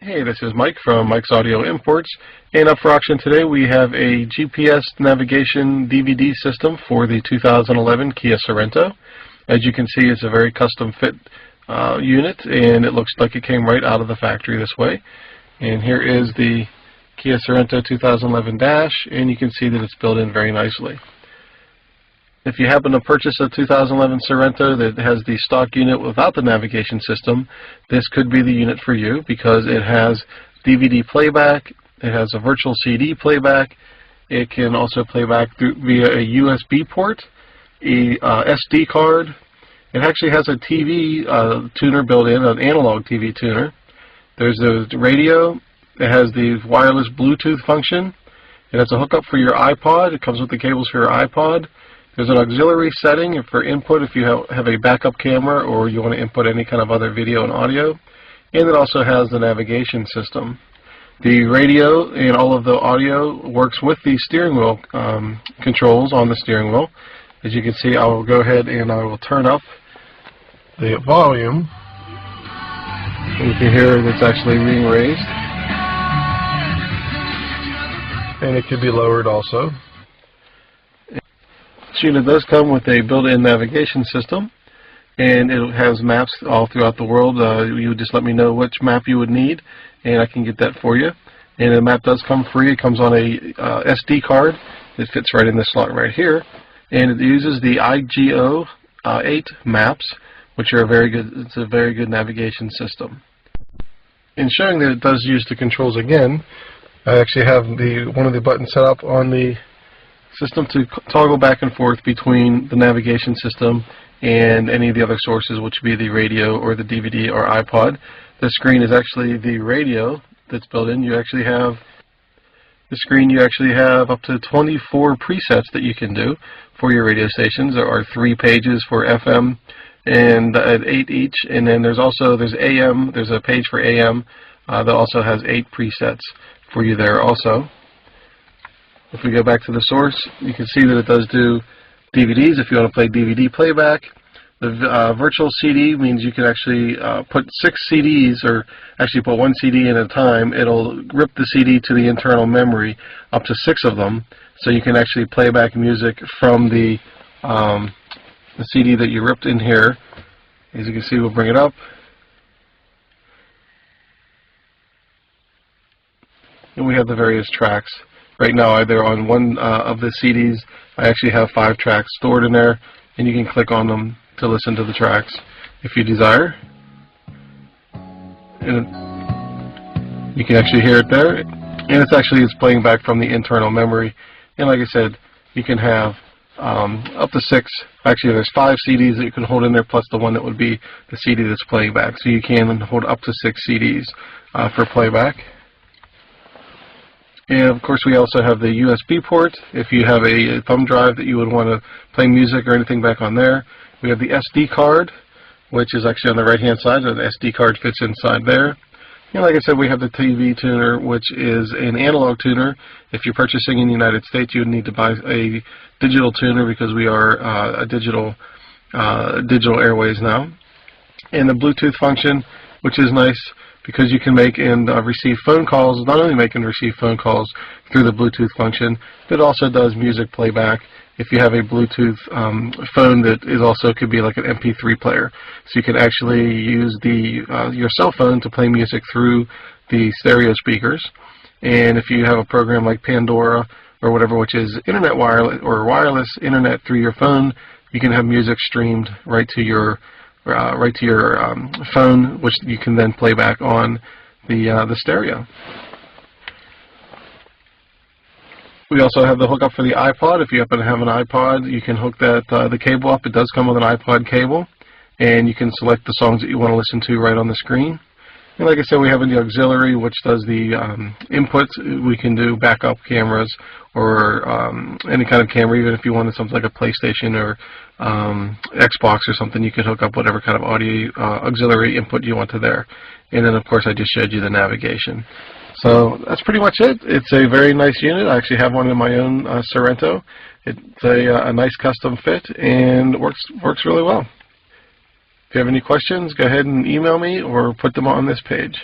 Hey, this is Mike from Mike's Audio Imports, and up for auction today we have a GPS navigation DVD system for the 2011 Kia Sorento. As you can see, it's a very custom fit unit, and it looks like it came right out of the factory this way. And here is the Kia Sorento 2011 dash, and you can see that it's built in very nicely. If you happen to purchase a 2011 Sorento that has the stock unit without the navigation system, this could be the unit for you because it has DVD playback, it has a virtual CD playback, it can also play back via a USB port, a SD card. It actually has a TV tuner built in, an analog TV tuner. There's the radio. It has the wireless Bluetooth function. It has a hookup for your iPod. It comes with the cables for your iPod. There's an auxiliary setting for input if you have a backup camera or you want to input any kind of other video and audio. And it also has the navigation system. The radio and all of the audio works with the steering wheel controls on the steering wheel. As you can see, I will go ahead and I will turn up the volume. And you can hear it's actually being raised. And it could be lowered also. This unit does come with a built-in navigation system, and it has maps all throughout the world. You would just let me know which map you would need, and I can get that for you. And the map does come free. It comes on a SD card. It fits right in this slot right here, and it uses the IGO 8 maps, which are very good. It's a very good navigation system. In showing that it does use the controls again, I actually have one of the buttons set up on the system to toggle back and forth between the navigation system and any of the other sources, which would be the radio or the DVD or iPod. This screen is actually the radio that's built in. You actually have the screen. You actually have up to 24 presets that you can do for your radio stations. There are 3 pages for FM and 8 each, and then there's AM. There's a page for AM that also has 8 presets for you there also. If we go back to the source, you can see that it does do DVDs if you want to play DVD playback. The virtual CD means you can actually put 6 CDs, or actually put 1 CD in at a time. It'll rip the CD to the internal memory, up to 6 of them, so you can actually play back music from the CD that you ripped in here. As you can see, we'll bring it up. And we have the various tracks. Right now, either on one of the CDs, I actually have 5 tracks stored in there, and you can click on them to listen to the tracks if you desire. And you can actually hear it there, and it's playing back from the internal memory. And like I said, you can have up to 6. Actually, there's 5 CDs that you can hold in there, plus the one that would be the CD that's playing back. So you can hold up to 6 CDs for playback. And of course, we also have the USB port. If you have a thumb drive that you would want to play music or anything back on there. We have the SD card, which is actually on the right-hand side, so the SD card fits inside there. And like I said, we have the TV tuner, which is an analog tuner. If you're purchasing in the United States, you would need to buy a digital tuner because we are a digital airways now. And the Bluetooth function, which is nice, because you can make and receive phone calls. Not only make and receive phone calls through the Bluetooth function, but it also does music playback if you have a Bluetooth phone that is also could be like an MP3 player. So you can actually use your cell phone to play music through the stereo speakers. And if you have a program like Pandora or whatever, which is internet wireless internet through your phone, you can have music streamed right to your phone, which you can then play back on the stereo. We also have the hookup for the iPod. If you happen to have an iPod, you can hook the cable up. It does come with an iPod cable, and you can select the songs that you want to listen to right on the screen. And like I said, we have the auxiliary, which does the inputs. We can do backup cameras or any kind of camera. Even if you wanted something like a PlayStation or Xbox or something, you can hook up whatever kind of audio auxiliary input you want to there. And then, of course, I just showed you the navigation. So that's pretty much it. It's a very nice unit. I actually have one in my own Sorento. It's a nice custom fit, and it works really well. If you have any questions, go ahead and email me or put them on this page.